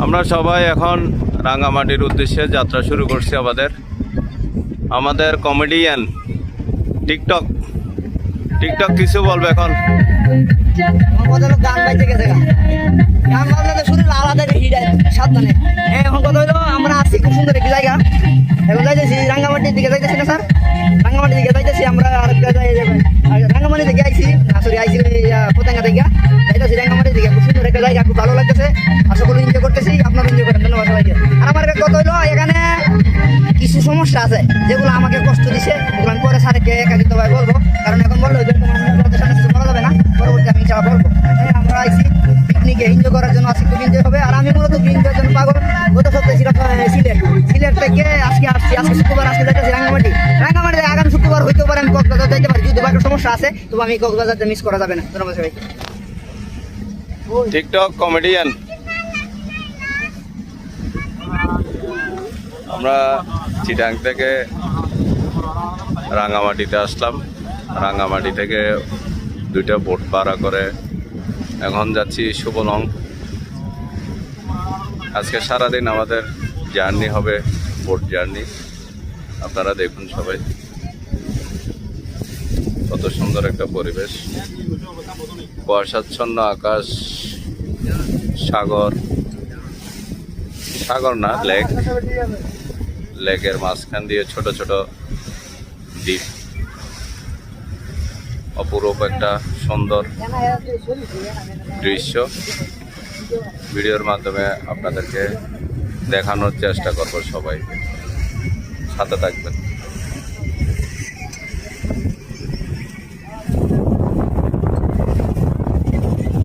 আমরা সবাই এখন রাঙ্গামাটির উদ্দেশ্যে যাত্রা শুরু করছি। আমাদের কমেডিয়ান টিকটক কিছু বলবে এখন। গান বাইতে গেছে, গান বাজলে তো শুধু আলাদা সাবধানে। এখন কথা হইলো আমরা আসছি খুব সুন্দর একটি জায়গা। এখন যাইতেছি রাঙ্গামাটির দিকে যাইতেছি না স্যার, রাঙ্গামাটির দিকে যাইতেছি আমরা। আরেকটা রাঙ্গামাটি থেকে আইছি, সরি আইছি পতেঙ্গা থেকে যাইতেছি রাঙ্গামাটির দিকে। খুব সুন্দর একটা জায়গা, খুব ভালো লাগতেছে। আশা করি এনজয় করতেছি, আপনারা এনজয় করেন। ধন্যবাদ সবাইকে। আর আমার কথা হইলো এখানে কিছু সমস্যা আছে যেগুলো আমাকে কষ্ট দিছে, ওগুলো আমি পরে স্যারকে একাধিকভাবে বলবো। কারণ এখন বললো যে তোমাদের সামনে কিছু বলা যাবে না, পরবর্তী আমি ইনশাআল্লাহ বলবো। আমরা আইছি পিকনিকে এনজয় করার জন্য, আজকে খুব এনজয় হবে। আর আমি মূলত এনজয়ের জন্য পাগল। গত সপ্তাহে ছিলাম সিলেট থেকে আজকে আসছি। আজকে শুক্রবার, আজকে যাইতেছি রাঙ্গামাটি। আগামী শুক্রবার হইতে পারে আমি কক্সবাজার যাইতে পারি, যদি একটা সমস্যা আছে তবে আমি কক্সবাজারটা মিস করা যাবে না। ধন্যবাদ সবাই। TikTok comedian. আমরা চিটাং থেকে রাঙ্গামাটিতে আসলাম। রাঙ্গামাটি থেকে 2টা বোট ভাড়া করে এখন যাচ্ছি সুবলং। আজকে সারাদিন আমাদের জার্নি হবে, বোট জার্নি। আপনারা দেখুন সবাই, কত সুন্দর একটা পরিবেশ, কুয়াশাচ্ছন্ন আকাশ, সাগর না লেকের মাঝখান দিয়ে ছোট ছোট দ্বীপ। অপরূপ একটা সুন্দর দৃশ্য ভিডিওর মাধ্যমে আপনাদেরকে দেখানোর চেষ্টা করব। সবাই সাথে থাকবেন।